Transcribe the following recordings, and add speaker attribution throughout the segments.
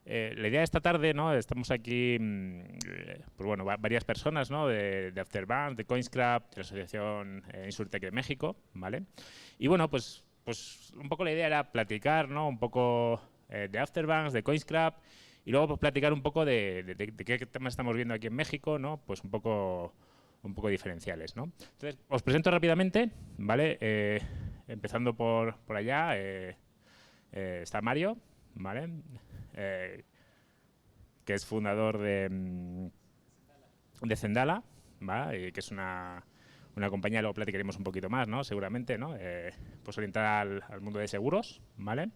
Speaker 1: La idea de esta tarde, ¿no? Estamos aquí, pues bueno, varias personas, ¿no? De Afterbanks, de Coinscrap, de la Asociación Insurtech de México, ¿vale? Y bueno, pues un poco la idea era platicar, ¿no? Un poco de Afterbanks, de Coinscrap, y luego pues platicar un poco de qué temas estamos viendo aquí en México, ¿no? Pues un poco diferenciales, ¿no? Entonces, os presento rápidamente, ¿vale? Empezando por allá, está Mario, ¿vale? Que es fundador de Zendala, ¿vale? Que es una compañía, luego platicaremos un poquito más, ¿no? Seguramente, ¿no? Pues orientada al mundo de seguros, ¿vale?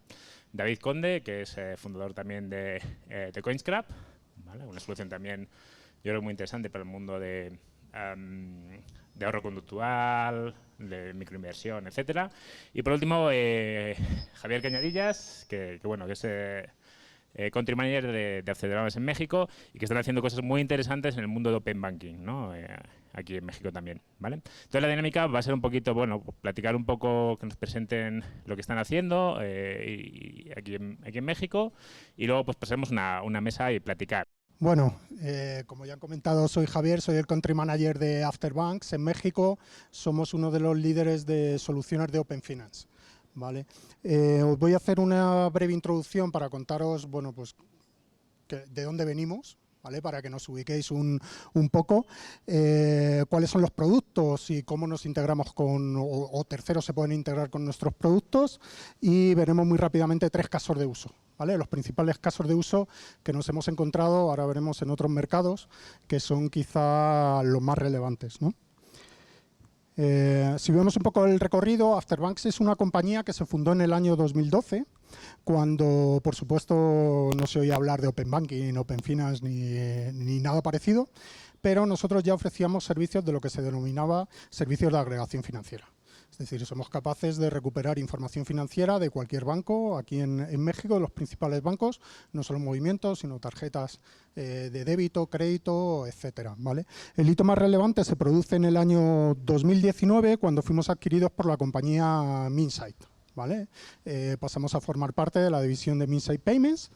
Speaker 1: David Conde, que es fundador también de Coinscrap, ¿vale? Una solución también, yo creo, muy interesante para el mundo de ahorro conductual, de microinversión, etcétera. Y por último, Javier Cañadillas, que bueno, que es country manager de Afterbanks en México y que están haciendo cosas muy interesantes en el mundo de Open Banking, ¿no? Aquí en México también, ¿vale? Entonces la dinámica va a ser un poquito, bueno, platicar un poco, que nos presenten lo que están haciendo y aquí en México, y luego pues pasaremos una mesa y platicar.
Speaker 2: Bueno, como ya han comentado, soy Javier, soy el country manager de Afterbanks en México. Somos uno de los líderes de soluciones de Open Finance, ¿vale? Os voy a hacer una breve introducción para contaros, bueno, pues de dónde venimos, ¿vale? Para que nos ubiquéis un poco, cuáles son los productos y cómo nos integramos con, o terceros se pueden integrar con nuestros productos, y veremos muy rápidamente 3 casos de uso, ¿vale? Los principales casos de uso que nos hemos encontrado, ahora veremos en otros mercados, que son quizá los más relevantes, ¿no? Si vemos un poco el recorrido, Afterbanks es una compañía que se fundó en el año 2012, cuando, por supuesto, no se oía hablar de Open Banking, Open Finance ni nada parecido, pero nosotros ya ofrecíamos servicios de lo que se denominaba servicios de agregación financiera. Es decir, somos capaces de recuperar información financiera de cualquier banco aquí en México, de los principales bancos, no solo movimientos, sino tarjetas de débito, crédito, etcétera, ¿vale? El hito más relevante se produce en el año 2019, cuando fuimos adquiridos por la compañía Minsight, ¿vale? Pasamos a formar parte de la división de Minsight Payments.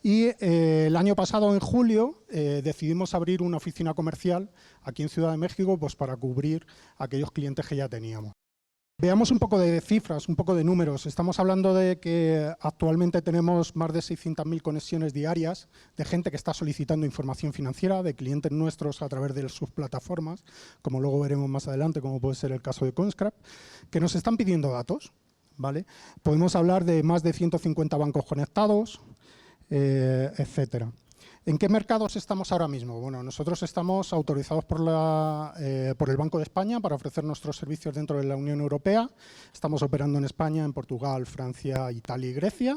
Speaker 2: Y el año pasado, en julio, decidimos abrir una oficina comercial aquí en Ciudad de México, pues para cubrir aquellos clientes que ya teníamos. Veamos un poco de cifras, un poco de números. Estamos hablando de que actualmente tenemos más de 600.000 conexiones diarias de gente que está solicitando información financiera, de clientes nuestros a través de sus plataformas, como luego veremos más adelante, como puede ser el caso de Coinscrap, que nos están pidiendo datos, ¿vale? Podemos hablar de más de 150 bancos conectados, etcétera. ¿En qué mercados estamos ahora mismo? Bueno, nosotros estamos autorizados por el Banco de España para ofrecer nuestros servicios dentro de la Unión Europea. Estamos operando en España, en Portugal, Francia, Italia y Grecia.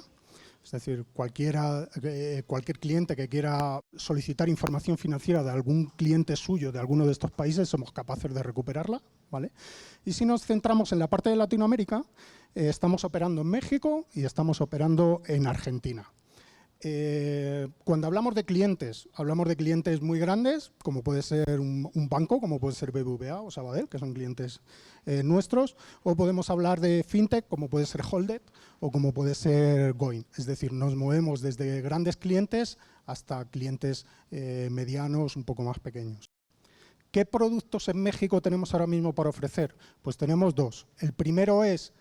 Speaker 2: Es decir, cualquier cliente que quiera solicitar información financiera de algún cliente suyo de alguno de estos países, somos capaces de recuperarla, ¿vale? Y si nos centramos en la parte de Latinoamérica, estamos operando en México y estamos operando en Argentina. Cuando hablamos de clientes muy grandes, como puede ser un banco, como puede ser BBVA o Sabadell, que son clientes nuestros, o podemos hablar de fintech, como puede ser Holded o como puede ser Goin. Es decir, nos movemos desde grandes clientes hasta clientes medianos, un poco más pequeños. ¿Qué productos en México tenemos ahora mismo para ofrecer? Pues tenemos 2. El primero es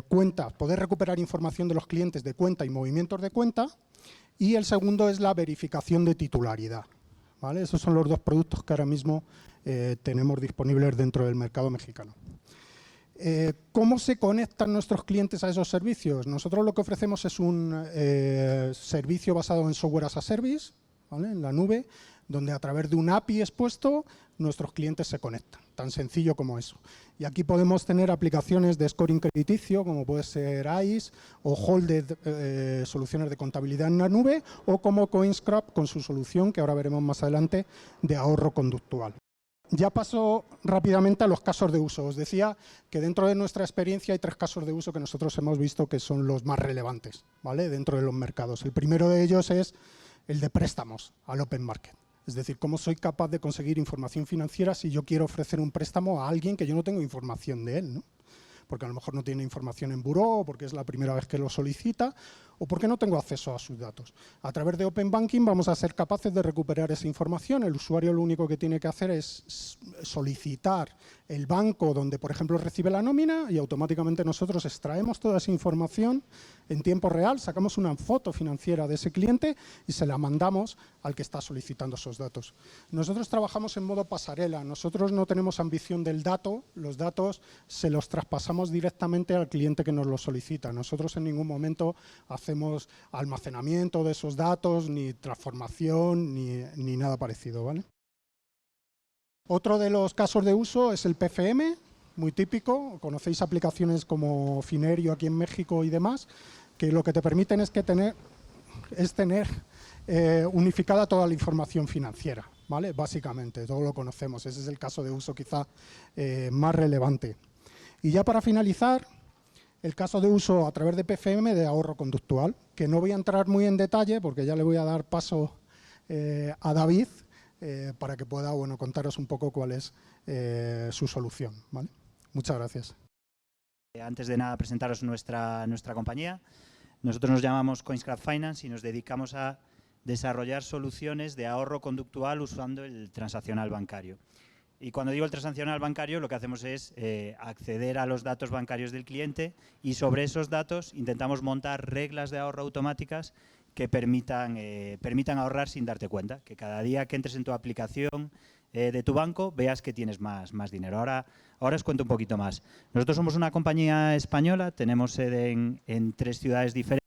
Speaker 2: cuenta, poder recuperar información de los clientes de cuenta y movimientos de cuenta, y el segundo es la verificación de titularidad, ¿vale? Esos son los 2 productos que ahora mismo tenemos disponibles dentro del mercado mexicano. ¿Cómo se conectan nuestros clientes a esos servicios? Nosotros lo que ofrecemos es un servicio basado en software as a service, ¿vale? En la nube, donde a través de un API expuesto nuestros clientes se conectan, tan sencillo como eso. Y aquí podemos tener aplicaciones de scoring crediticio, como puede ser ICE o Holded, soluciones de contabilidad en la nube, o como Coinscrap con su solución, que ahora veremos más adelante, de ahorro conductual. Ya paso rápidamente a los casos de uso. Os decía que dentro de nuestra experiencia hay 3 casos de uso que nosotros hemos visto que son los más relevantes, ¿vale? Dentro de los mercados. El primero de ellos es el de préstamos al Open Market. Es decir, cómo soy capaz de conseguir información financiera si yo quiero ofrecer un préstamo a alguien que yo no tengo información de él, ¿no? Porque a lo mejor no tiene información en buró, o porque es la primera vez que lo solicita, o por qué no tengo acceso a sus datos. A través de Open Banking vamos a ser capaces de recuperar esa información. El usuario lo único que tiene que hacer es solicitar el banco donde, por ejemplo, recibe la nómina y automáticamente nosotros extraemos toda esa información en tiempo real, sacamos una foto financiera de ese cliente y se la mandamos al que está solicitando esos datos. Nosotros trabajamos en modo pasarela, nosotros no tenemos ambición del dato, los datos se los traspasamos directamente al cliente que nos los solicita. Nosotros en ningún momento hacemos almacenamiento de esos datos, ni transformación, ni nada parecido, ¿vale? Otro de los casos de uso es el PFM, muy típico. Conocéis aplicaciones como Finerio aquí en México y demás, que lo que te permiten es tener unificada toda la información financiera, ¿vale? Básicamente, todos lo conocemos. Ese es el caso de uso quizá más relevante. Y ya para finalizar, el caso de uso a través de PFM de ahorro conductual, que no voy a entrar muy en detalle porque ya le voy a dar paso a David, para que pueda contaros un poco cuál es su solución, ¿vale? Muchas gracias.
Speaker 3: Antes de nada, presentaros nuestra compañía. Nosotros nos llamamos CoinsCraft Finance y nos dedicamos a desarrollar soluciones de ahorro conductual usando el transaccional bancario. Y cuando digo el transaccional bancario, lo que hacemos es acceder a los datos bancarios del cliente y sobre esos datos intentamos montar reglas de ahorro automáticas que permitan ahorrar sin darte cuenta, que cada día que entres en tu aplicación de tu banco veas que tienes más dinero. Ahora os cuento un poquito más. Nosotros somos una compañía española, tenemos sede en 3 ciudades diferentes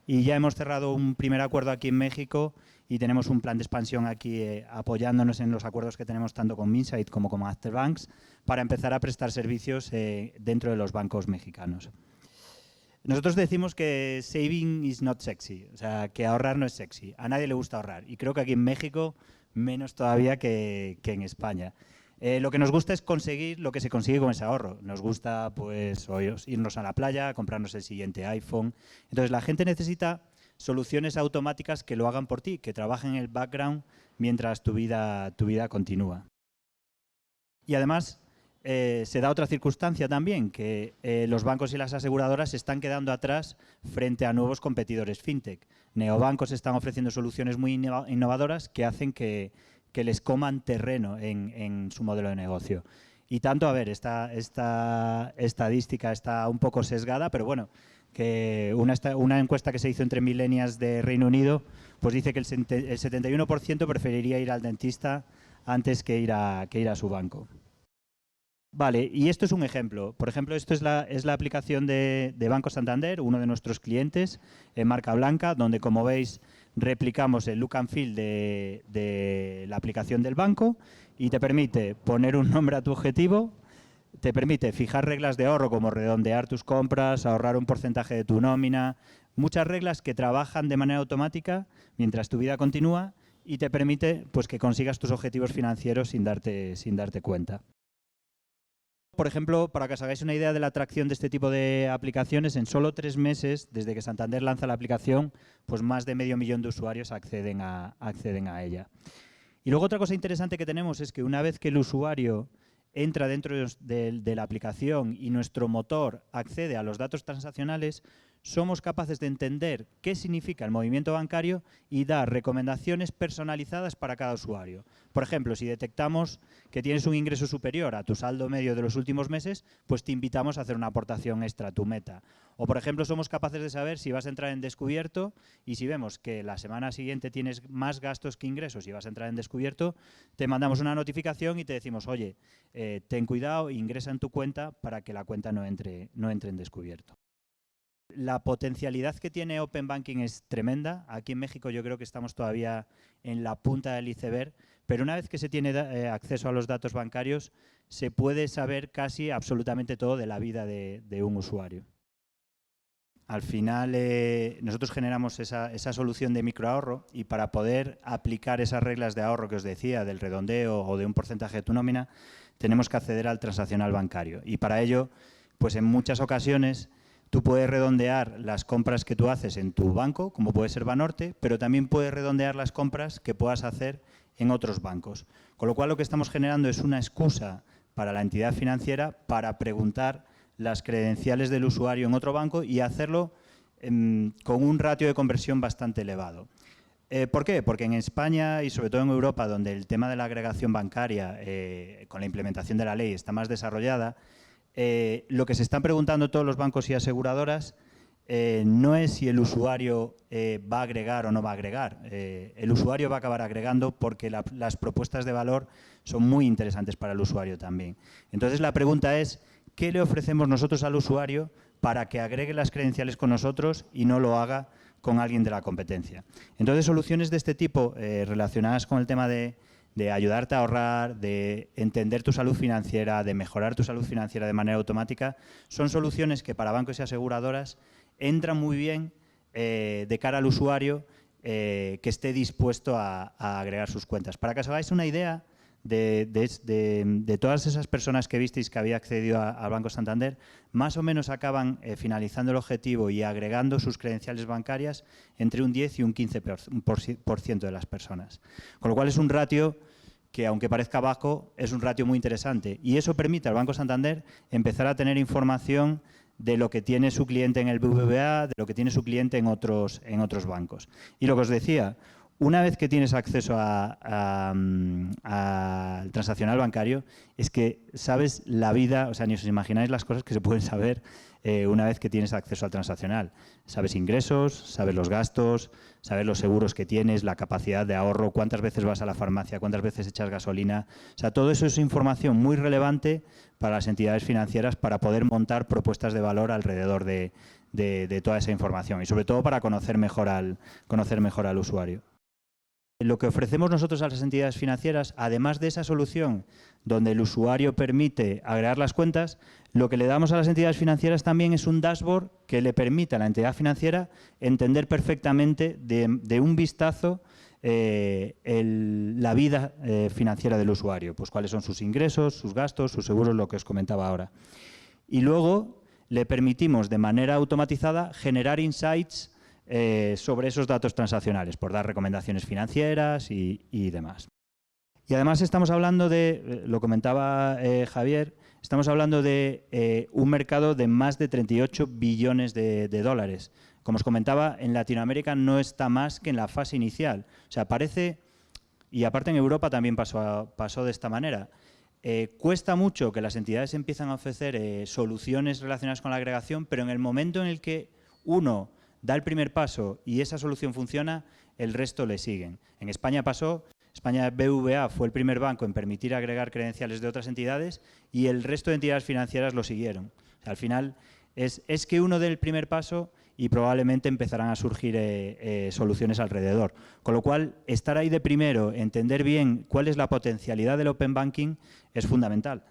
Speaker 3: y ya hemos cerrado un primer acuerdo aquí en México y tenemos un plan de expansión aquí apoyándonos en los acuerdos que tenemos tanto con Minsight como con Afterbanks para empezar a prestar servicios dentro de los bancos mexicanos. Nosotros decimos que saving is not sexy, o sea, que ahorrar no es sexy. A nadie le gusta ahorrar y creo que aquí en México menos todavía que en España. Lo que nos gusta es conseguir lo que se consigue con ese ahorro. Nos gusta pues irnos a la playa, comprarnos el siguiente iPhone. Entonces la gente necesita soluciones automáticas que lo hagan por ti, que trabajen en el background mientras tu vida continúa. Y además se da otra circunstancia también, que los bancos y las aseguradoras se están quedando atrás frente a nuevos competidores fintech. Neobancos están ofreciendo soluciones muy innovadoras que hacen que les coman terreno en su modelo de negocio. Y tanto, a ver, esta estadística está un poco sesgada, pero bueno, que una encuesta que se hizo entre millennials de Reino Unido, pues dice que el 71% preferiría ir al dentista antes que ir a su banco. Vale, y esto es un ejemplo. Por ejemplo, esto es la aplicación de Banco Santander, uno de nuestros clientes, en marca blanca, donde, como veis, replicamos el look and feel de la aplicación del banco y te permite poner un nombre a tu objetivo, te permite fijar reglas de ahorro como redondear tus compras, ahorrar un porcentaje de tu nómina, muchas reglas que trabajan de manera automática mientras tu vida continúa y te permite pues, que consigas tus objetivos financieros sin darte cuenta. Por ejemplo, para que os hagáis una idea de la atracción de este tipo de aplicaciones, en solo 3 meses, desde que Santander lanza la aplicación, pues más de 500.000 de usuarios acceden a ella. Y luego otra cosa interesante que tenemos es que una vez que el usuario entra dentro de la aplicación y nuestro motor accede a los datos transaccionales, somos capaces de entender qué significa el movimiento bancario y dar recomendaciones personalizadas para cada usuario. Por ejemplo, si detectamos que tienes un ingreso superior a tu saldo medio de los últimos meses, pues te invitamos a hacer una aportación extra a tu meta. O, por ejemplo, somos capaces de saber si vas a entrar en descubierto y si vemos que la semana siguiente tienes más gastos que ingresos y vas a entrar en descubierto, te mandamos una notificación y te decimos, oye, ten cuidado, ingresa en tu cuenta para que la cuenta no entre en descubierto. La potencialidad que tiene Open Banking es tremenda. Aquí en México yo creo que estamos todavía en la punta del iceberg, pero una vez que se tiene acceso a los datos bancarios, se puede saber casi absolutamente todo de la vida de un usuario. Al final, nosotros generamos esa solución de microahorro y para poder aplicar esas reglas de ahorro que os decía, del redondeo o de un porcentaje de tu nómina, tenemos que acceder al transaccional bancario. Y para ello, pues en muchas ocasiones, tú puedes redondear las compras que tú haces en tu banco, como puede ser Banorte, pero también puedes redondear las compras que puedas hacer en otros bancos. Con lo cual, lo que estamos generando es una excusa para la entidad financiera para preguntar las credenciales del usuario en otro banco y hacerlo con un ratio de conversión bastante elevado. ¿Por qué? Porque en España y sobre todo en Europa, donde el tema de la agregación bancaria con la implementación de la ley está más desarrollada, lo que se están preguntando todos los bancos y aseguradoras no es si el usuario va a agregar o no va a agregar. El usuario va a acabar agregando porque las propuestas de valor son muy interesantes para el usuario también. Entonces, la pregunta es, ¿qué le ofrecemos nosotros al usuario para que agregue las credenciales con nosotros y no lo haga con alguien de la competencia? Entonces, soluciones de este tipo relacionadas con el tema de ayudarte a ahorrar, de entender tu salud financiera, de mejorar tu salud financiera de manera automática, son soluciones que para bancos y aseguradoras entran muy bien de cara al usuario que esté dispuesto a agregar sus cuentas. Para que os hagáis una idea de todas esas personas que visteis que había accedido al Banco Santander, más o menos acaban finalizando el objetivo y agregando sus credenciales bancarias entre un 10 y un 15% de las personas. Con lo cual es un ratio que, aunque parezca bajo, es un ratio muy interesante. Y eso permite al Banco Santander empezar a tener información de lo que tiene su cliente en el BBVA, de lo que tiene su cliente en otros bancos. Y lo que os decía, una vez que tienes acceso al transaccional bancario, es que sabes la vida, o sea, ni os imagináis las cosas que se pueden saber una vez que tienes acceso al transaccional. Sabes ingresos, sabes los gastos, sabes los seguros que tienes, la capacidad de ahorro, cuántas veces vas a la farmacia, cuántas veces echas gasolina. O sea, todo eso es información muy relevante para las entidades financieras para poder montar propuestas de valor alrededor de toda esa información y sobre todo para conocer mejor al usuario. Lo que ofrecemos nosotros a las entidades financieras, además de esa solución donde el usuario permite agregar las cuentas, lo que le damos a las entidades financieras también es un dashboard que le permite a la entidad financiera entender perfectamente de un vistazo la vida financiera del usuario, pues cuáles son sus ingresos, sus gastos, sus seguros, lo que os comentaba ahora. Y luego le permitimos de manera automatizada generar insights sobre esos datos transaccionales, por dar recomendaciones financieras y demás. Y además estamos hablando de, lo comentaba Javier, estamos hablando de un mercado de más de 38 billones de dólares. Como os comentaba, en Latinoamérica no está más que en la fase inicial. O sea, parece, y aparte en Europa también pasó de esta manera, cuesta mucho que las entidades empiezan a ofrecer soluciones relacionadas con la agregación, pero en el momento en el que uno da el primer paso y esa solución funciona, el resto le siguen. En España pasó, España BBVA fue el primer banco en permitir agregar credenciales de otras entidades y el resto de entidades financieras lo siguieron. O sea, al final es que uno dé el primer paso y probablemente empezarán a surgir soluciones alrededor. Con lo cual, estar ahí de primero, entender bien cuál es la potencialidad del Open Banking es fundamental.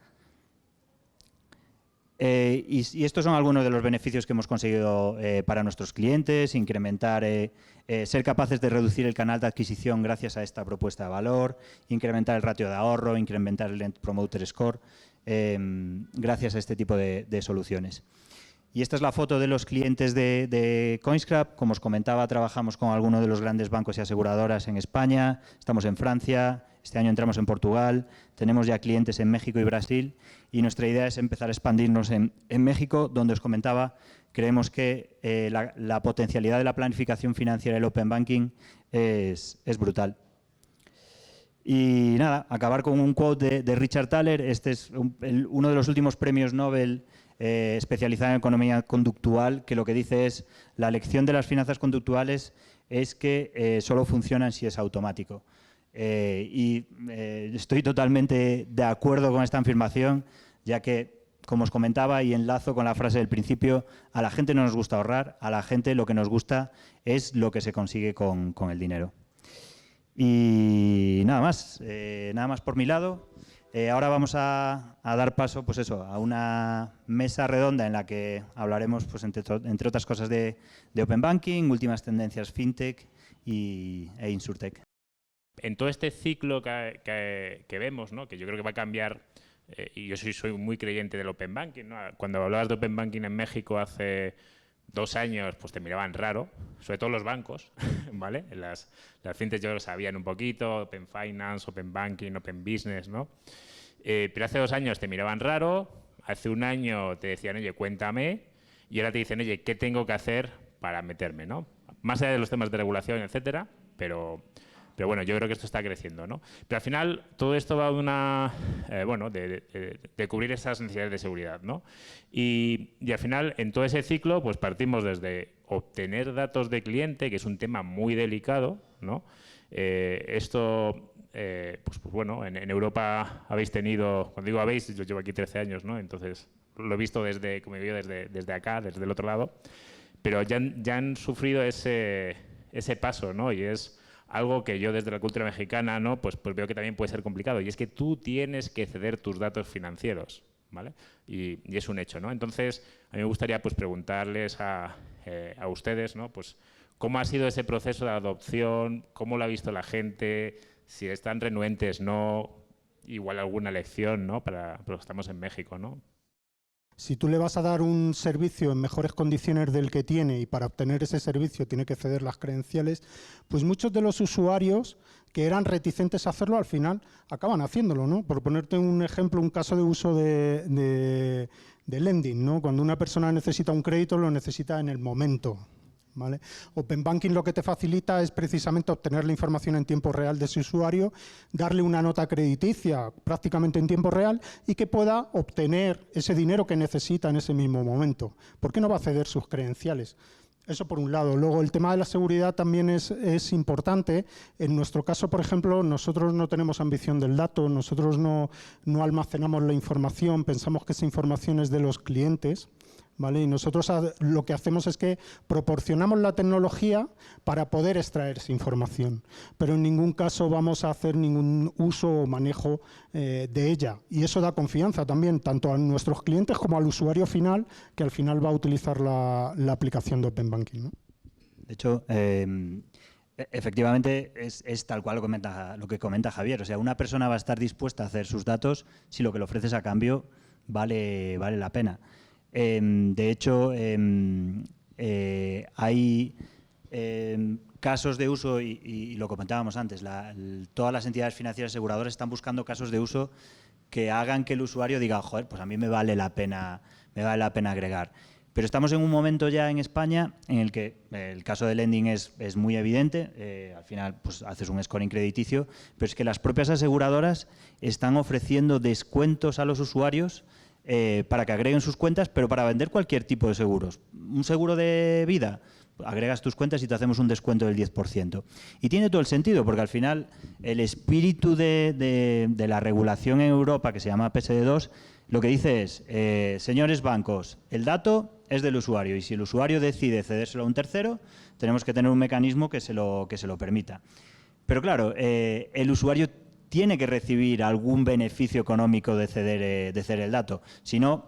Speaker 3: Y estos son algunos de los beneficios que hemos conseguido para nuestros clientes, incrementar, ser capaces de reducir el canal de adquisición gracias a esta propuesta de valor, incrementar el ratio de ahorro, incrementar el Net Promoter Score, gracias a este tipo de soluciones. Y esta es la foto de los clientes de Coinscrap. Como os comentaba, trabajamos con algunos de los grandes bancos y aseguradoras en España, estamos en Francia, este año entramos en Portugal, tenemos ya clientes en México y Brasil y nuestra idea es empezar a expandirnos en México, donde os comentaba, creemos que la potencialidad de la planificación financiera del Open Banking es brutal. Y nada, acabar con un quote de Richard Thaler. Este es uno de los últimos premios Nobel especializado en economía conductual, que lo que dice es: la lección de las finanzas conductuales es que solo funcionan si es automático. Estoy totalmente de acuerdo con esta afirmación, ya que, como os comentaba y enlazo con la frase del principio, a la gente no nos gusta ahorrar, a la gente lo que nos gusta es lo que se consigue con el dinero. Y nada más por mi lado. Ahora vamos a dar paso, pues eso, a una mesa redonda en la que hablaremos, pues entre otras cosas, de Open Banking, últimas tendencias FinTech e InsurTech.
Speaker 1: En todo este ciclo que vemos, ¿no?, que yo creo que va a cambiar, y yo soy muy creyente del Open Banking, ¿no? Cuando hablabas de Open Banking en México hace 2 años, pues te miraban raro, sobre todo los bancos, ¿vale? Las fintech yo lo sabían un poquito, Open Finance, Open Banking, Open Business, ¿no? Pero hace 2 años te miraban raro, hace 1 año te decían, oye, cuéntame, y ahora te dicen, oye, ¿qué tengo que hacer para meterme, ¿no? Más allá de los temas de regulación, etcétera, pero bueno, yo creo que esto está creciendo, ¿no? Pero al final todo esto va de cubrir esas necesidades de seguridad, ¿no? Y al final, en todo ese ciclo, pues partimos desde obtener datos de cliente, que es un tema muy delicado, ¿no? En Europa habéis tenido, cuando digo habéis, yo llevo aquí 13 años, ¿no? Entonces lo he visto desde acá, desde el otro lado, pero ya han sufrido ese paso, ¿no? Y es algo que yo desde la cultura mexicana, ¿no? Pues veo que también puede ser complicado, y es que tú tienes que ceder tus datos financieros, ¿vale? Y es un hecho, ¿no? Entonces, a mí me gustaría pues preguntarles a ustedes, ¿no? Pues cómo ha sido ese proceso de adopción, cómo lo ha visto la gente, si están renuentes, ¿no? Igual alguna lección, ¿no? Pero estamos en México, ¿no?
Speaker 2: Si tú le vas a dar un servicio en mejores condiciones del que tiene y para obtener ese servicio tiene que ceder las credenciales, pues muchos de los usuarios que eran reticentes a hacerlo al final acaban haciéndolo, ¿no? Por ponerte un ejemplo, un caso de uso de lending, ¿no? Cuando una persona necesita un crédito, lo necesita en el momento, ¿vale? Open Banking lo que te facilita es precisamente obtener la información en tiempo real de ese usuario, darle una nota crediticia prácticamente en tiempo real y que pueda obtener ese dinero que necesita en ese mismo momento. ¿Por qué no va a ceder sus credenciales? Eso por un lado. Luego, el tema de la seguridad también es importante. En nuestro caso, por ejemplo, nosotros no tenemos ambición del dato, nosotros no almacenamos la información, pensamos que esa información es de los clientes, ¿vale? Y nosotros lo que hacemos es que proporcionamos la tecnología para poder extraer esa información, pero en ningún caso vamos a hacer ningún uso o manejo de ella. Y eso da confianza también, tanto a nuestros clientes como al usuario final, que al final va a utilizar la aplicación de Open Banking, ¿no?
Speaker 3: De hecho, efectivamente es tal cual lo que comenta Javier. O sea, una persona va a estar dispuesta a hacer sus datos si lo que le ofreces a cambio vale la pena. De hecho, hay casos de uso, y lo comentábamos antes, todas las entidades financieras aseguradoras están buscando casos de uso que hagan que el usuario diga, joder, pues a mí me vale la pena agregar. Pero estamos en un momento ya en España en el que el caso de lending es muy evidente, al final pues haces un scoring crediticio, pero es que las propias aseguradoras están ofreciendo descuentos a los usuarios para que agreguen sus cuentas, pero para vender cualquier tipo de seguros. Un seguro de vida, agregas tus cuentas y te hacemos un descuento del 10%. Y tiene todo el sentido, porque al final el espíritu de la regulación en Europa, que se llama PSD2, lo que dice es, señores bancos, el dato es del usuario y si el usuario decide cedérselo a un tercero, tenemos que tener un mecanismo que se lo permita. Pero claro, el usuario tiene que recibir algún beneficio económico de ceder el dato. Si no,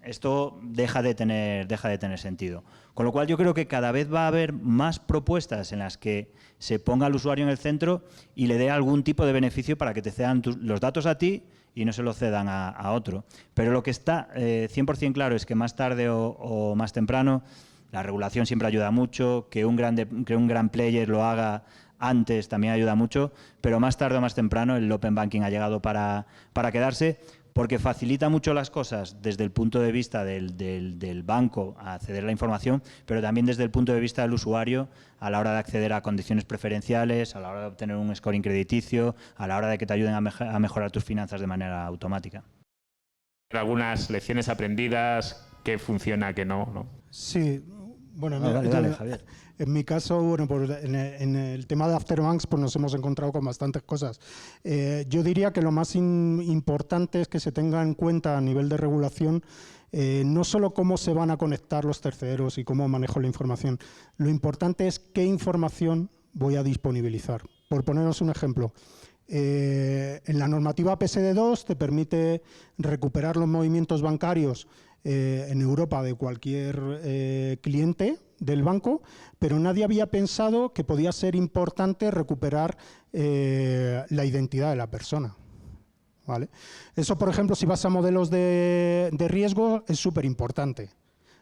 Speaker 3: esto deja de tener sentido. Con lo cual yo creo que cada vez va a haber más propuestas en las que se ponga al usuario en el centro y le dé algún tipo de beneficio para que te cedan los datos a ti y no se los cedan a otro. Pero lo que está 100% claro es que más tarde o más temprano la regulación siempre ayuda mucho, que un gran player lo haga antes también ayuda mucho, pero más tarde o más temprano el Open Banking ha llegado para quedarse, porque facilita mucho las cosas desde el punto de vista del banco a acceder a la información, pero también desde el punto de vista del usuario a la hora de acceder a condiciones preferenciales, a la hora de obtener un scoring crediticio, a la hora de que te ayuden a mejorar tus finanzas de manera automática.
Speaker 1: Algunas lecciones aprendidas, qué funciona, qué no.
Speaker 2: Sí, bueno,
Speaker 3: dale, Javier.
Speaker 2: En mi caso, bueno, pues en el tema de Afterbanks pues nos hemos encontrado con bastantes cosas. Yo diría que lo más importante es que se tenga en cuenta a nivel de regulación no solo cómo se van a conectar los terceros y cómo manejo la información. Lo importante es qué información voy a disponibilizar. Por poneros un ejemplo, en la normativa PSD2 te permite recuperar los movimientos bancarios en Europa de cualquier cliente del banco, pero nadie había pensado que podía ser importante recuperar la identidad de la persona. ¿Vale? Eso, por ejemplo, si vas a modelos de riesgo, es súper importante.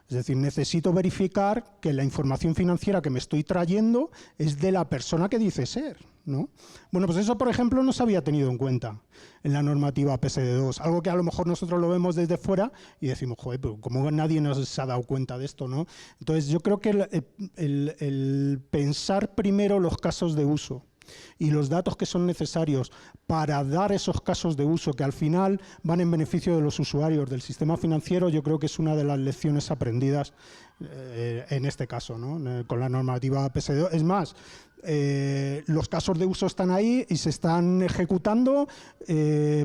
Speaker 2: Es decir, necesito verificar que la información financiera que me estoy trayendo es de la persona que dice ser, ¿no? Bueno, pues eso, por ejemplo, no se había tenido en cuenta en la normativa PSD2, algo que a lo mejor nosotros lo vemos desde fuera y decimos, joder, pero ¿cómo nadie nos ha dado cuenta de esto, ¿no? Entonces, yo creo que el pensar primero los casos de uso y los datos que son necesarios para dar esos casos de uso que al final van en beneficio de los usuarios del sistema financiero, yo creo que es una de las lecciones aprendidas en este caso, ¿no? Con la normativa PSD2. Es más, los casos de uso están ahí y se están ejecutando.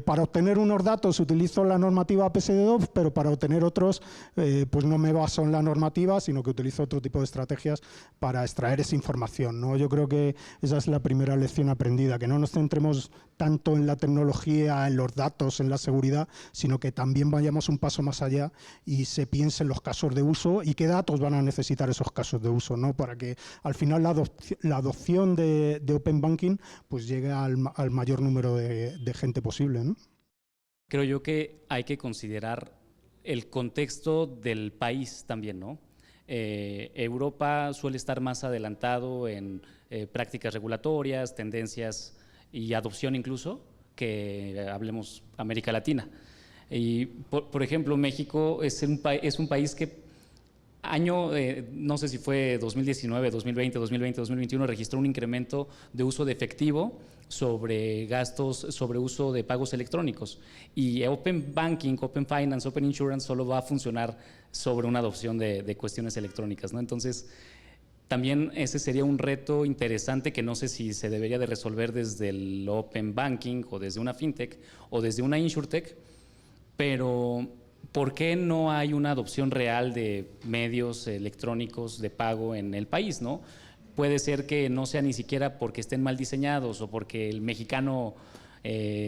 Speaker 2: Para obtener unos datos utilizo la normativa PSD2, pero para obtener otros pues no me baso en la normativa, sino que utilizo otro tipo de estrategias para extraer esa información, ¿no? Yo creo que esa es la primera lección aprendida, que no nos centremos tanto en la tecnología, en los datos, en la seguridad, sino que también vayamos un paso más allá y se piense en los casos de uso y qué datos van a necesitar esos casos de uso, ¿no? Para que al final la adopción de Open Banking pues llegue al mayor número de gente posible, ¿no?
Speaker 4: Creo yo que hay que considerar el contexto del país también, ¿no? Europa suele estar más adelantado en prácticas regulatorias, tendencias y adopción incluso, que hablemos América Latina. Y por ejemplo, México es un país que no sé si fue 2019, 2020, 2021, registró un incremento de uso de efectivo sobre gastos, sobre uso de pagos electrónicos. Y Open Banking, Open Finance, Open Insurance solo va a funcionar sobre una adopción de cuestiones electrónicas, ¿no? Entonces, también ese sería un reto interesante que no sé si se debería de resolver desde el Open Banking o desde una FinTech o desde una InsurTech, pero ¿por qué no hay una adopción real de medios electrónicos de pago en el país, ¿no? Puede ser que no sea ni siquiera porque estén mal diseñados o porque el mexicano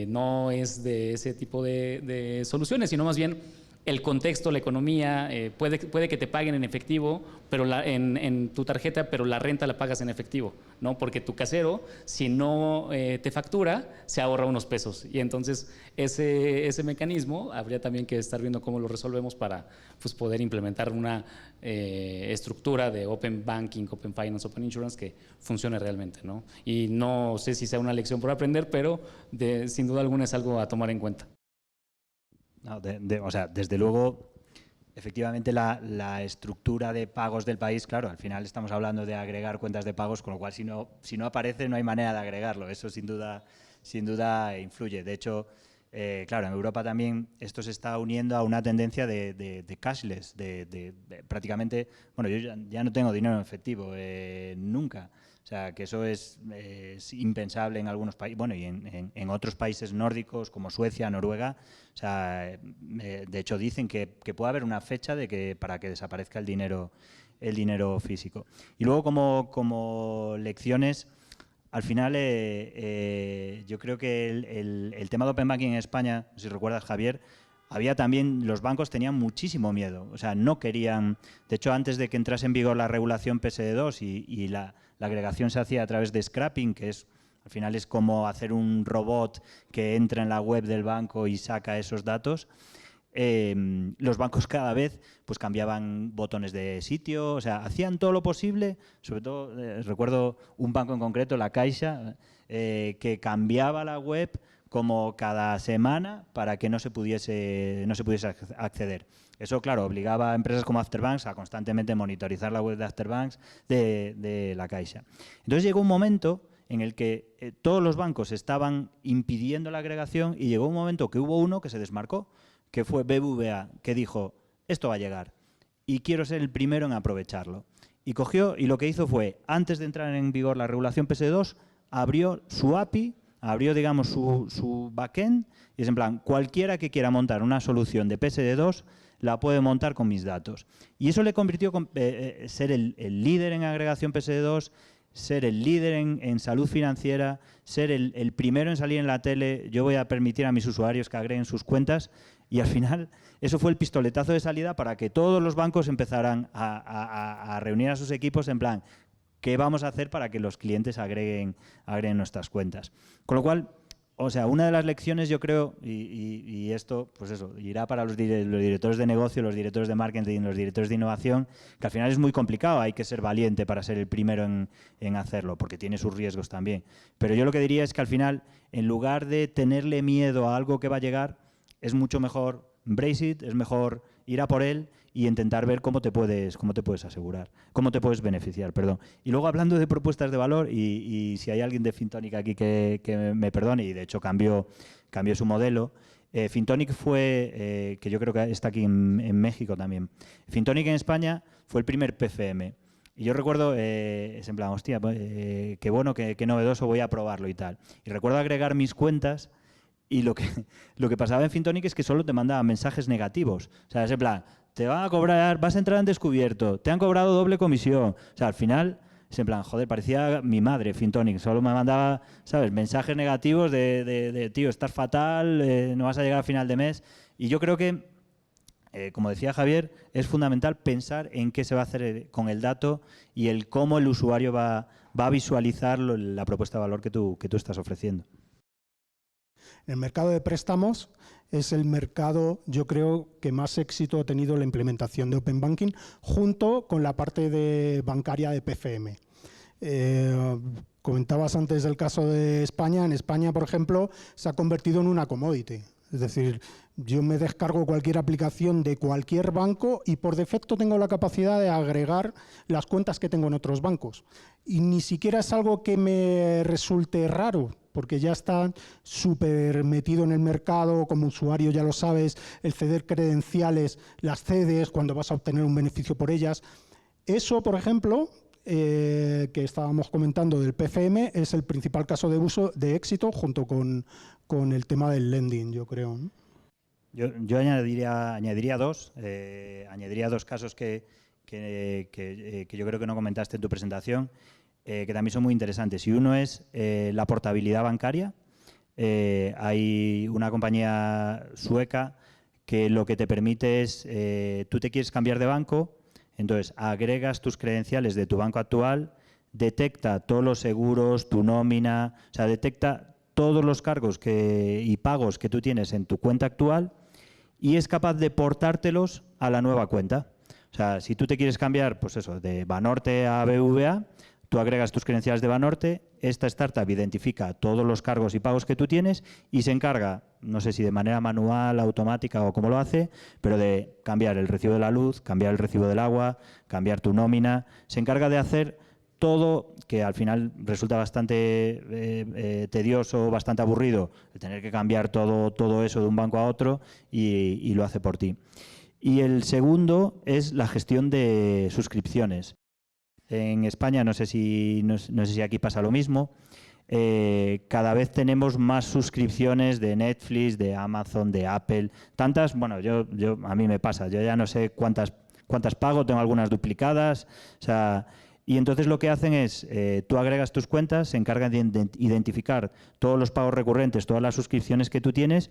Speaker 4: no es de ese tipo de soluciones, sino más bien el contexto, la economía, puede que te paguen en efectivo, pero en tu tarjeta, pero la renta la pagas en efectivo, ¿no? Porque tu casero, si no te factura, se ahorra unos pesos. Y entonces ese mecanismo habría también que estar viendo cómo lo resolvemos para pues, poder implementar una estructura de Open Banking, Open Finance, Open Insurance que funcione realmente, ¿no? Y no sé si sea una lección por aprender, pero sin duda alguna es algo a tomar en cuenta.
Speaker 3: No, o sea, desde luego, efectivamente la estructura de pagos del país, claro, al final estamos hablando de agregar cuentas de pagos, con lo cual si no aparece no hay manera de agregarlo. Eso sin duda influye. De hecho, claro, en Europa también esto se está uniendo a una tendencia de cashless, de prácticamente, bueno, yo ya no tengo dinero en efectivo, nunca. O sea, que eso es impensable en algunos países, bueno, y en otros países nórdicos como Suecia, Noruega. O sea, de hecho dicen que puede haber una fecha para que desaparezca el dinero físico. Y luego como lecciones, al final yo creo que el tema de Open Banking en España, si recuerdas, Javier, había también, los bancos tenían muchísimo miedo, o sea, no querían, de hecho antes de que entrase en vigor la regulación PSD2 y la agregación se hacía a través de scrapping, que al final es como hacer un robot que entra en la web del banco y saca esos datos, los bancos cada vez pues cambiaban botones de sitio, o sea, hacían todo lo posible, sobre todo recuerdo un banco en concreto, la Caixa, que cambiaba la web como cada semana para que no se pudiese acceder. Eso, claro, obligaba a empresas como Afterbanks a constantemente monitorizar la web de Afterbanks de la Caixa. Entonces llegó un momento en el que todos los bancos estaban impidiendo la agregación y llegó un momento que hubo uno que se desmarcó, que fue BBVA, que dijo, esto va a llegar y quiero ser el primero en aprovecharlo. Y cogió y lo que hizo fue, antes de entrar en vigor la regulación PSD2, abrió su API, abrió, digamos, su backend y es en plan, cualquiera que quiera montar una solución de PSD2 la puede montar con mis datos. Y eso le convirtió en ser el líder en agregación PSD2, ser el líder en salud financiera, ser el primero en salir en la tele. Yo voy a permitir a mis usuarios que agreguen sus cuentas y al final eso fue el pistoletazo de salida para que todos los bancos empezaran a reunir a sus equipos en plan, ¿qué vamos a hacer para que los clientes agreguen nuestras cuentas? Con lo cual, O sea, una de las lecciones yo creo, y esto, pues eso, irá para los directores de negocio, los directores de marketing, los directores de innovación, que al final es muy complicado, hay que ser valiente para ser el primero en hacerlo, porque tiene sus riesgos también. Pero yo lo que diría es que al final, en lugar de tenerle miedo a algo que va a llegar, es mucho mejor embrace it, es mejor ir a por él y intentar ver cómo te puedes asegurar, cómo te puedes beneficiar, perdón. Y luego hablando de propuestas de valor, y si hay alguien de Fintonic aquí que me perdone, y de hecho cambió su modelo, Fintonic fue, que yo creo que está aquí en México también, Fintonic en España fue el primer PFM. Y yo recuerdo, es en plan, hostia, qué bueno, qué novedoso, voy a probarlo y tal. Y recuerdo agregar mis cuentas. Y lo que pasaba en Fintonic es que solo te mandaban mensajes negativos. O sea, es en plan, te van a cobrar, vas a entrar en descubierto, te han cobrado doble comisión. O sea, al final, es en plan, joder, parecía mi madre Fintonic. Solo me mandaba, ¿sabes?, mensajes negativos de tío, estás fatal, no vas a llegar a final de mes. Y yo creo que, como decía Javier, es fundamental pensar en qué se va a hacer con el dato y el cómo el usuario va a visualizar la propuesta de valor que tú estás ofreciendo.
Speaker 2: El mercado de préstamos es el mercado, yo creo, que más éxito ha tenido la implementación de Open Banking, junto con la parte bancaria de PFM. Comentabas antes del caso de España. En España, por ejemplo, se ha convertido en una commodity. Es decir, yo me descargo cualquier aplicación de cualquier banco y por defecto tengo la capacidad de agregar las cuentas que tengo en otros bancos. Y ni siquiera es algo que me resulte raro, porque ya está súper metido en el mercado, como usuario ya lo sabes, el ceder credenciales, las cedes cuando vas a obtener un beneficio por ellas. Eso, por ejemplo, que estábamos comentando del PFM, es el principal caso de uso de éxito junto con el tema del lending, yo creo.
Speaker 3: Yo añadiría dos casos que yo creo que no comentaste en tu presentación, que también son muy interesantes. Y uno es la portabilidad bancaria. Hay una compañía sueca que lo que te permite es, tú te quieres cambiar de banco, entonces agregas tus credenciales de tu banco actual, detecta todos los seguros, tu nómina, o sea, detecta todos los cargos y pagos que tú tienes en tu cuenta actual y es capaz de portártelos a la nueva cuenta. O sea, si tú te quieres cambiar, pues eso, de Banorte a BBVA, tú agregas tus credenciales de Banorte, esta startup identifica todos los cargos y pagos que tú tienes y se encarga, no sé si de manera manual, automática o cómo lo hace, pero de cambiar el recibo de la luz, cambiar el recibo del agua, cambiar tu nómina. Se encarga de hacer todo, que al final resulta bastante tedioso, bastante aburrido, el tener que cambiar todo eso de un banco a otro y lo hace por ti. Y el segundo es la gestión de suscripciones. En España, no sé si aquí pasa lo mismo, cada vez tenemos más suscripciones de Netflix, de Amazon, de Apple, tantas, bueno, a mí me pasa, yo ya no sé cuántas pago, tengo algunas duplicadas, o sea, y entonces lo que hacen es, tú agregas tus cuentas, se encargan de identificar todos los pagos recurrentes, todas las suscripciones que tú tienes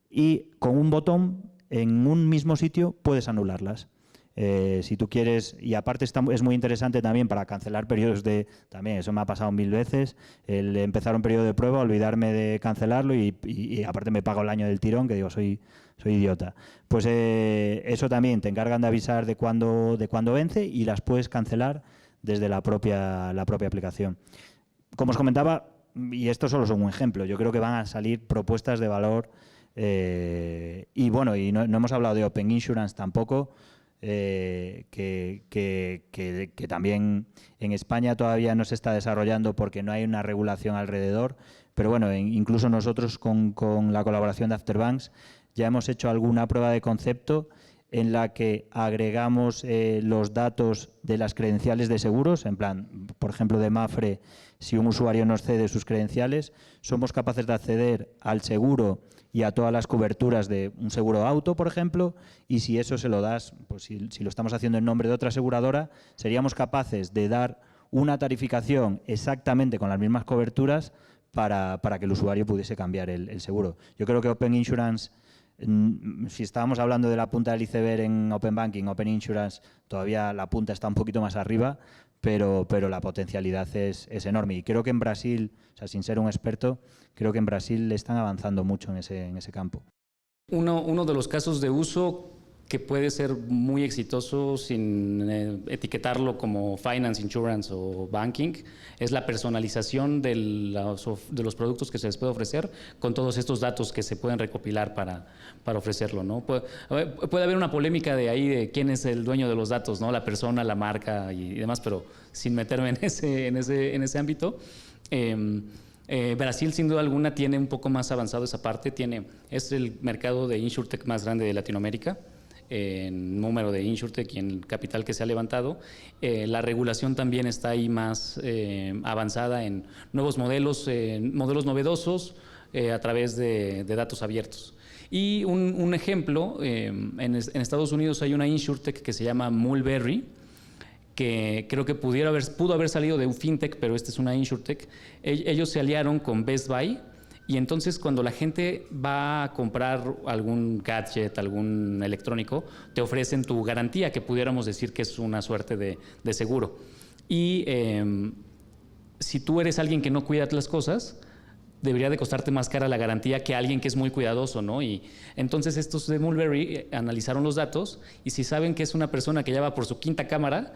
Speaker 3: y con un botón en un mismo sitio puedes anularlas. Si tú quieres, y aparte es muy interesante también para cancelar periodos también eso me ha pasado 1000 veces, el empezar un periodo de prueba, olvidarme de cancelarlo y aparte me pago el año del tirón, que digo, soy idiota. Pues eso también, te encargan de avisar de cuándo vence y las puedes cancelar desde la propia aplicación. Como os comentaba, y esto solo es un ejemplo, yo creo que van a salir propuestas de valor y bueno, y no hemos hablado de Open Insurance tampoco, que también en España todavía no se está desarrollando porque no hay una regulación alrededor, pero bueno, incluso nosotros con la colaboración de Afterbanks ya hemos hecho alguna prueba de concepto en la que agregamos los datos de las credenciales de seguros, en plan, por ejemplo, de Mapfre, si un usuario nos cede sus credenciales, somos capaces de acceder al seguro y a todas las coberturas de un seguro auto, por ejemplo, y si eso se lo das, pues si lo estamos haciendo en nombre de otra aseguradora, seríamos capaces de dar una tarificación exactamente con las mismas coberturas para que el usuario pudiese cambiar el seguro. Yo creo que Open Insurance Si estábamos hablando de la punta del iceberg en Open Banking, Open Insurance, todavía la punta está un poquito más arriba, pero la potencialidad es enorme. Y creo que en Brasil, o sea, sin ser un experto, creo que en Brasil le están avanzando mucho en ese campo.
Speaker 4: Uno de los casos de uso que puede ser muy exitoso sin etiquetarlo como finance, insurance o banking, es la personalización de los productos que se les puede ofrecer con todos estos datos que se pueden recopilar para ofrecerlo, ¿no? Puede haber una polémica de ahí de quién es el dueño de los datos, ¿no? La persona, la marca y demás, pero sin meterme en ese ámbito. Brasil, sin duda alguna, tiene un poco más avanzado esa parte. Es el mercado de InsurTech más grande de Latinoamérica, en número de InsurTech y en el capital que se ha levantado. La regulación también está ahí más avanzada en nuevos modelos, modelos novedosos a través de datos abiertos. Y un ejemplo, en Estados Unidos hay una InsurTech que se llama Mulberry, que creo que pudo haber salido de un fintech, pero esta es una InsurTech. Ellos se aliaron con Best Buy. Y entonces cuando la gente va a comprar algún gadget, algún electrónico, te ofrecen tu garantía, que pudiéramos decir que es una suerte de seguro. Y si tú eres alguien que no cuida las cosas, debería de costarte más cara la garantía que alguien que es muy cuidadoso, ¿no? Y entonces estos de Mulberry analizaron los datos y si saben que es una persona que ya va por su quinta cámara,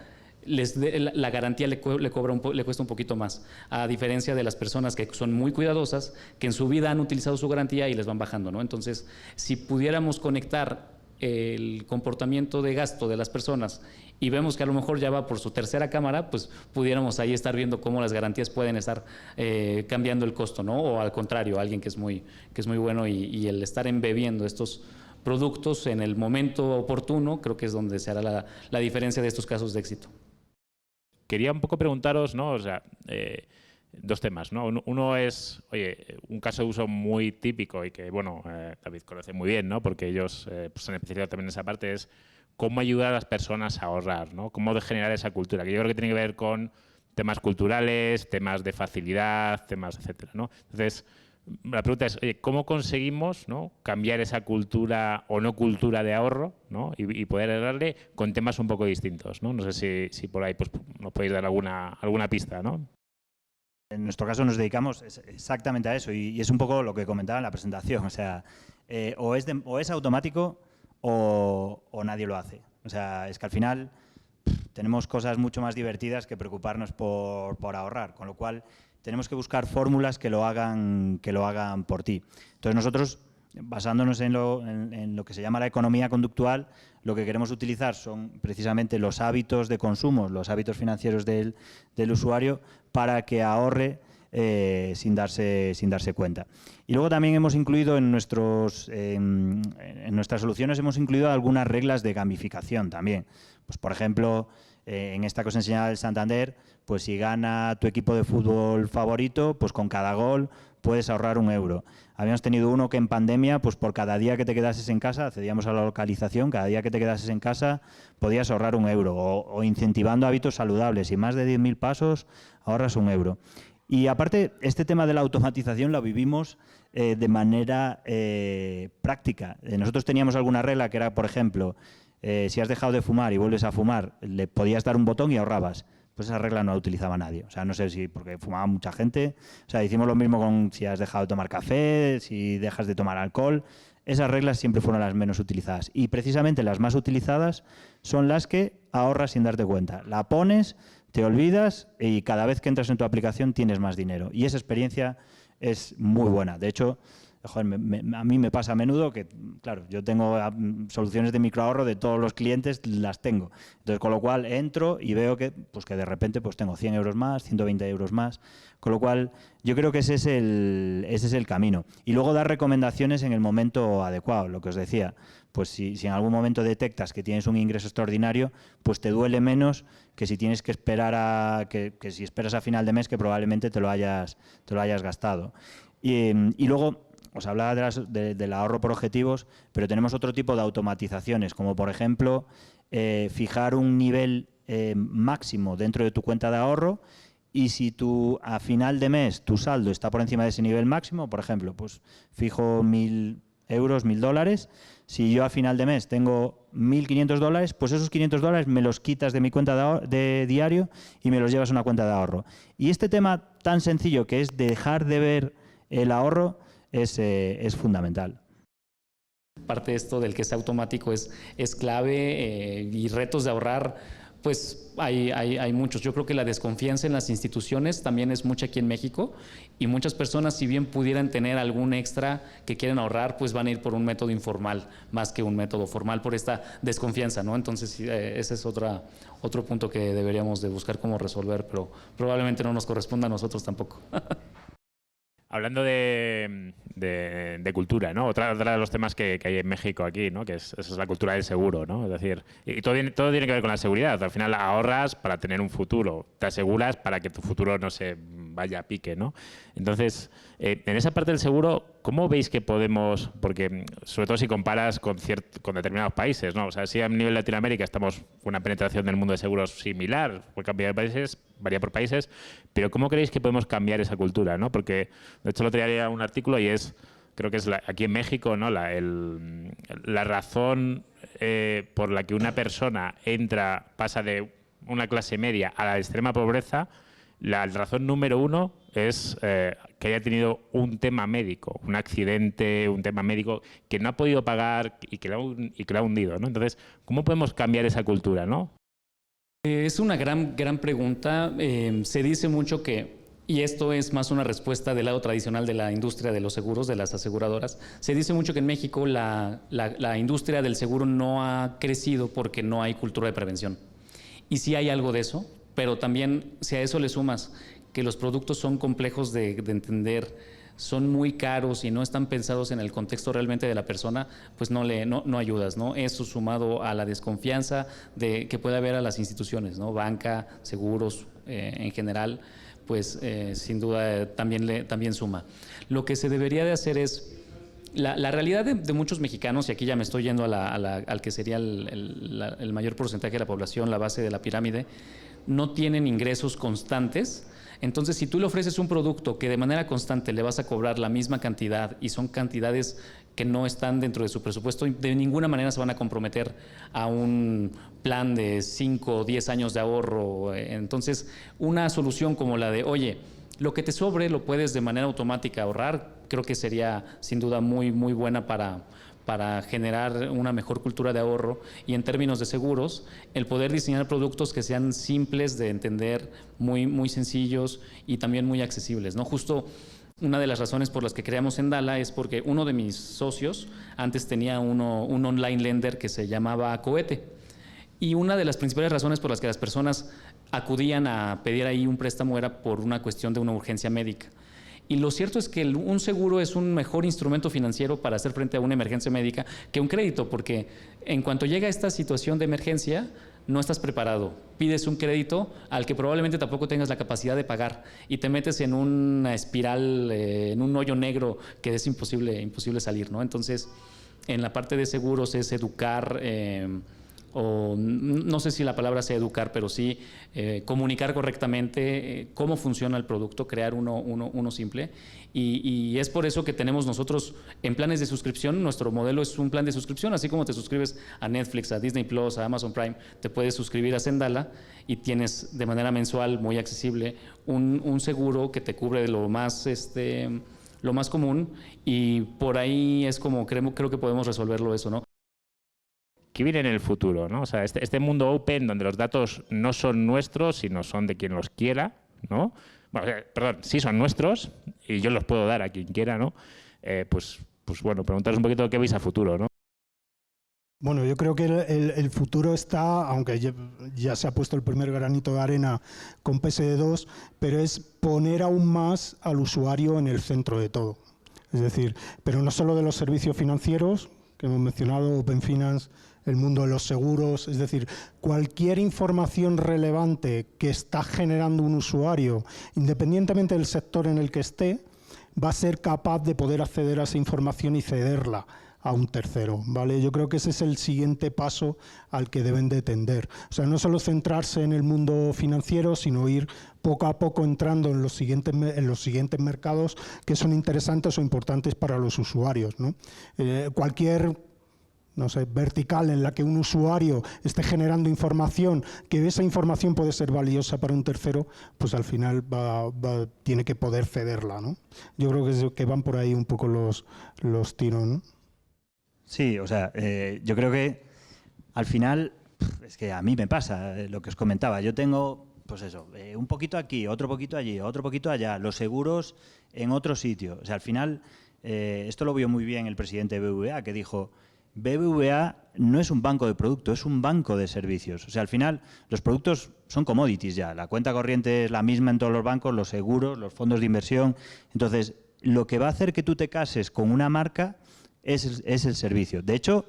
Speaker 4: la garantía le cuesta un poquito más, a diferencia de las personas que son muy cuidadosas, que en su vida han utilizado su garantía y les van bajando, ¿no? Entonces, si pudiéramos conectar el comportamiento de gasto de las personas y vemos que a lo mejor ya va por su tercera cámara, pues pudiéramos ahí estar viendo cómo las garantías pueden estar cambiando el costo, ¿no? O al contrario, alguien que es muy bueno y el estar embebiendo estos productos en el momento oportuno, creo que es donde se hará la diferencia de estos casos de éxito.
Speaker 1: Quería un poco preguntaros, ¿no? O sea, dos temas, ¿no? Uno es, oye, un caso de uso muy típico y que, bueno, David conoce muy bien, ¿no? Porque ellos pues se han especializado también en esa parte, es cómo ayudar a las personas a ahorrar, ¿no? Cómo generar esa cultura, que yo creo que tiene que ver con temas culturales, temas de facilidad, temas, etcétera, ¿no? Entonces, la pregunta es, oye, ¿cómo conseguimos, ¿no?, cambiar esa cultura o no cultura de ahorro, ¿no?, y poder darle con temas un poco distintos, ¿no? No sé si por ahí pues, nos podéis dar alguna pista, ¿no?
Speaker 3: En nuestro caso nos dedicamos exactamente a eso y es un poco lo que comentaba en la presentación. O sea, o es automático o nadie lo hace. O sea, es que al final tenemos cosas mucho más divertidas que preocuparnos por ahorrar, con lo cual tenemos que buscar fórmulas que lo hagan por ti. Entonces nosotros, basándonos en lo que se llama la economía conductual, lo que queremos utilizar son precisamente los hábitos de consumo, los hábitos financieros del usuario para que ahorre sin darse cuenta. Y luego también hemos incluido en nuestras soluciones hemos incluido algunas reglas de gamificación también. Pues por ejemplo, en esta que os enseñaba el Santander, pues si gana tu equipo de fútbol favorito, pues con cada gol puedes ahorrar €1. Habíamos tenido uno que en pandemia, pues por cada día que te quedases en casa, accedíamos a la localización, cada día que te quedases en casa podías ahorrar €1 o incentivando hábitos saludables. Y más de 10.000 pasos ahorras €1. Y aparte, este tema de la automatización lo vivimos de manera práctica. Nosotros teníamos alguna regla que era, por ejemplo, si has dejado de fumar y vuelves a fumar, le podías dar un botón y ahorrabas. Pues esa regla no la utilizaba nadie. O sea, no sé si porque fumaba mucha gente. O sea, hicimos lo mismo con si has dejado de tomar café, si dejas de tomar alcohol. Esas reglas siempre fueron las menos utilizadas. Y precisamente las más utilizadas son las que ahorras sin darte cuenta. La pones, te olvidas y cada vez que entras en tu aplicación tienes más dinero. Y esa experiencia es muy buena. De hecho, joder, a mí me pasa a menudo que, claro, yo tengo soluciones de microahorro de todos los clientes, las tengo. Entonces, con lo cual entro y veo que de repente pues tengo €100 más, €120 más. Con lo cual, yo creo que ese es el camino. Y luego dar recomendaciones en el momento adecuado, lo que os decía. Pues si en algún momento detectas que tienes un ingreso extraordinario, pues te duele menos que si tienes que esperar que si esperas a final de mes que probablemente te lo hayas gastado. Y luego os hablaba del ahorro por objetivos, pero tenemos otro tipo de automatizaciones, como por ejemplo fijar un nivel máximo dentro de tu cuenta de ahorro y si a final de mes tu saldo está por encima de ese nivel máximo, por ejemplo, pues fijo 1.000 euros, 1.000 dólares. Si yo a final de mes tengo 1.500 dólares, pues esos 500 dólares me los quitas de mi cuenta de diario y me los llevas a una cuenta de ahorro. Y este tema tan sencillo que es dejar de ver el ahorro es fundamental.
Speaker 4: Parte de esto del que sea automático es clave y retos de ahorrar, pues hay muchos. Yo creo que la desconfianza en las instituciones también es mucha aquí en México y muchas personas, si bien pudieran tener algún extra que quieren ahorrar, pues van a ir por un método informal más que un método formal por esta desconfianza, ¿no? Entonces ese es otro punto que deberíamos de buscar cómo resolver, pero probablemente no nos corresponda a nosotros tampoco.
Speaker 1: Hablando de cultura, ¿no? Otra de los temas que hay en México aquí, ¿no? Que es la cultura del seguro, ¿no? Es decir, y todo tiene que ver con la seguridad. Al final ahorras para tener un futuro, te aseguras para que tu futuro no se vaya a pique, ¿no? Entonces, en esa parte del seguro, ¿cómo veis que podemos, porque sobre todo si comparas con determinados países, ¿no? O sea, si a nivel Latinoamérica estamos con una penetración del mundo de seguros similar, puede cambiar de países, varía por países, pero ¿cómo creéis que podemos cambiar esa cultura, ¿no? Porque, de hecho, el otro día leía un artículo y creo que es aquí en México, ¿no? La razón por la que una persona pasa de una clase media a la extrema pobreza, la razón número uno es que haya tenido un tema médico, un accidente, un tema médico que no ha podido pagar y que lo ha hundido, ¿no? Entonces, ¿cómo podemos cambiar esa cultura, ¿no?
Speaker 4: Es una gran pregunta. Se dice mucho que, y esto es más una respuesta del lado tradicional de la industria de los seguros, de las aseguradoras, se dice mucho que en México la industria del seguro no ha crecido porque no hay cultura de prevención. Y sí hay algo de eso, pero también si a eso le sumas que los productos son complejos de entender, son muy caros y no están pensados en el contexto realmente de la persona, pues no ayudas, ¿no? Eso sumado a la desconfianza que puede haber a las instituciones, ¿no? Banca, seguros en general, pues sin duda también suma. Lo que se debería de hacer es, la realidad de muchos mexicanos, y aquí ya me estoy yendo al que sería el mayor porcentaje de la población, la base de la pirámide, no tienen ingresos constantes. Entonces, si tú le ofreces un producto que de manera constante le vas a cobrar la misma cantidad y son cantidades que no están dentro de su presupuesto, de ninguna manera se van a comprometer a un plan de 5 o 10 años de ahorro. Entonces, una solución como la de, oye, lo que te sobre lo puedes de manera automática ahorrar, creo que sería sin duda muy buena para generar una mejor cultura de ahorro. Y en términos de seguros, el poder diseñar productos que sean simples de entender, muy sencillos y también muy accesibles, ¿no? Justo una de las razones por las que creamos Sendala es porque uno de mis socios antes tenía un online lender que se llamaba Cohete. Y una de las principales razones por las que las personas acudían a pedir ahí un préstamo era por una cuestión de una urgencia médica. Y lo cierto es que un seguro es un mejor instrumento financiero para hacer frente a una emergencia médica que un crédito, porque en cuanto llega esta situación de emergencia, no estás preparado. Pides un crédito al que probablemente tampoco tengas la capacidad de pagar y te metes en una espiral, en un hoyo negro que es imposible salir, ¿no? Entonces, en la parte de seguros es educar, o no sé si la palabra sea educar, pero sí comunicar correctamente cómo funciona el producto, crear uno simple. Y es por eso que tenemos nosotros en planes de suscripción, nuestro modelo es un plan de suscripción, así como te suscribes a Netflix, a Disney Plus, a Amazon Prime, te puedes suscribir a Sendala y tienes de manera mensual, muy accesible, un seguro que te cubre de lo más común, y por ahí es como creo que podemos resolverlo eso, ¿no?
Speaker 1: ¿Qué viene en el futuro, ¿no? O sea, este mundo open donde los datos no son nuestros, sino son de quien los quiera, ¿no? Bueno, perdón, sí son nuestros y yo los puedo dar a quien quiera, ¿no? Pues bueno, preguntaros un poquito qué veis a futuro, ¿no?
Speaker 2: Bueno, yo creo que el futuro está, aunque ya se ha puesto el primer granito de arena con PSD2, pero es poner aún más al usuario en el centro de todo. Es decir, pero no solo de los servicios financieros, que hemos mencionado, Open Finance, el mundo de los seguros, es decir, cualquier información relevante que está generando un usuario, independientemente del sector en el que esté, va a ser capaz de poder acceder a esa información y cederla a un tercero, ¿vale? Yo creo que ese es el siguiente paso al que deben de tender. O sea, no solo centrarse en el mundo financiero, sino ir poco a poco entrando en los siguientes mercados que son interesantes o importantes para los usuarios, ¿no? Cualquier, no sé, vertical en la que un usuario esté generando información, que esa información puede ser valiosa para un tercero, pues al final tiene que poder cederla, ¿no? Yo creo que van por ahí un poco los tiros, ¿no?
Speaker 3: Sí, o sea, yo creo que al final, es que a mí me pasa lo que os comentaba. Yo tengo, pues eso, un poquito aquí, otro poquito allí, otro poquito allá, los seguros en otro sitio. O sea, al final, esto lo vio muy bien el presidente de BBVA, que dijo, BBVA no es un banco de producto, es un banco de servicios. O sea, al final, los productos son commodities ya. La cuenta corriente es la misma en todos los bancos, los seguros, los fondos de inversión. Entonces, lo que va a hacer que tú te cases con una marca es el servicio. De hecho,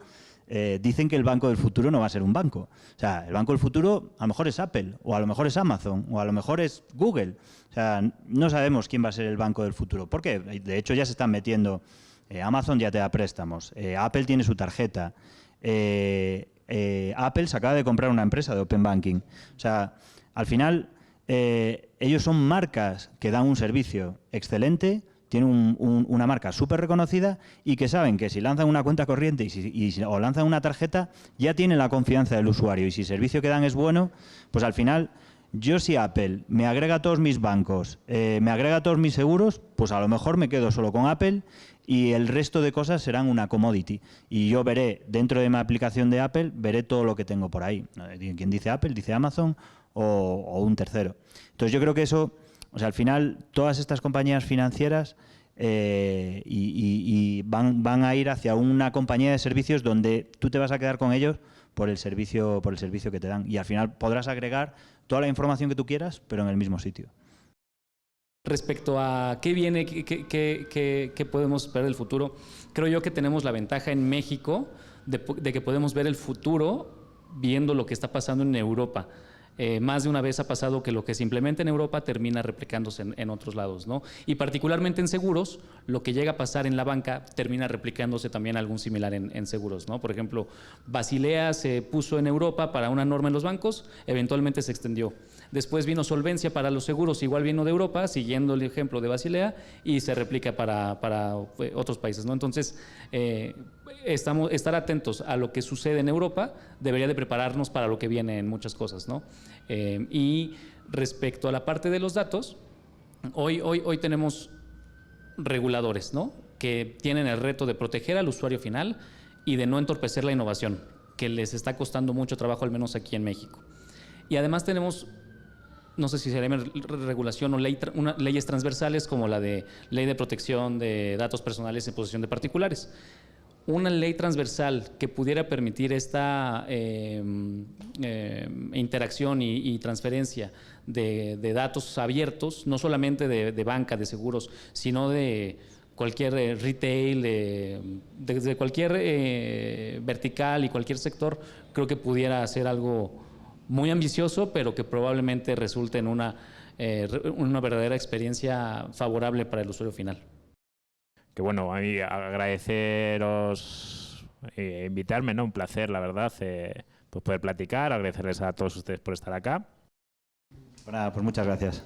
Speaker 3: dicen que el banco del futuro no va a ser un banco. O sea, el banco del futuro a lo mejor es Apple, o a lo mejor es Amazon, o a lo mejor es Google. O sea, no sabemos quién va a ser el banco del futuro. ¿Por qué? De hecho, ya se están metiendo. Amazon ya te da préstamos. Apple tiene su tarjeta. Apple se acaba de comprar una empresa de Open Banking. O sea, al final, ellos son marcas que dan un servicio excelente, tienen una marca súper reconocida y que saben que si lanzan una cuenta corriente o lanzan una tarjeta, ya tienen la confianza del usuario. Y si el servicio que dan es bueno, pues al final, yo si Apple me agrega a todos mis bancos, me agrega a todos mis seguros, pues a lo mejor me quedo solo con Apple y el resto de cosas serán una commodity. Y yo veré, dentro de mi aplicación de Apple, veré todo lo que tengo por ahí. Quien dice Apple, dice Amazon o un tercero. Entonces yo creo que eso, o sea, al final, todas estas compañías financieras van a ir hacia una compañía de servicios donde tú te vas a quedar con ellos por el servicio que te dan. Y al final podrás agregar toda la información que tú quieras, pero en el mismo sitio.
Speaker 4: Respecto a qué viene, qué podemos esperar del futuro, creo yo que tenemos la ventaja en México de que podemos ver el futuro viendo lo que está pasando en Europa. Más de una vez ha pasado que lo que se implementa en Europa termina replicándose en otros lados, ¿no? Y particularmente en seguros, lo que llega a pasar en la banca termina replicándose también algún similar en seguros, ¿no? Por ejemplo, Basilea se puso en Europa para una norma en los bancos, eventualmente se extendió. Después vino Solvencia para los seguros, igual vino de Europa, siguiendo el ejemplo de Basilea, y se replica para otros países, ¿no? Entonces, estar atentos a lo que sucede en Europa debería de prepararnos para lo que viene en muchas cosas, ¿no? Y respecto a la parte de los datos, hoy tenemos reguladores, ¿no?, que tienen el reto de proteger al usuario final y de no entorpecer la innovación, que les está costando mucho trabajo, al menos aquí en México. Y además tenemos, no sé si se llama regulación o leyes transversales, como la de Ley de Protección de Datos Personales en posesión de particulares. Una ley transversal que pudiera permitir esta interacción y transferencia de datos abiertos, no solamente de banca, de seguros, sino de cualquier retail, de cualquier vertical y cualquier sector, creo que pudiera ser algo muy ambicioso, pero que probablemente resulte en una verdadera experiencia favorable para el usuario final.
Speaker 1: Que bueno, a mí agradeceros invitarme, ¿no? Un placer, la verdad, pues poder platicar, agradecerles a todos ustedes por estar acá.
Speaker 3: Bueno, pues muchas gracias.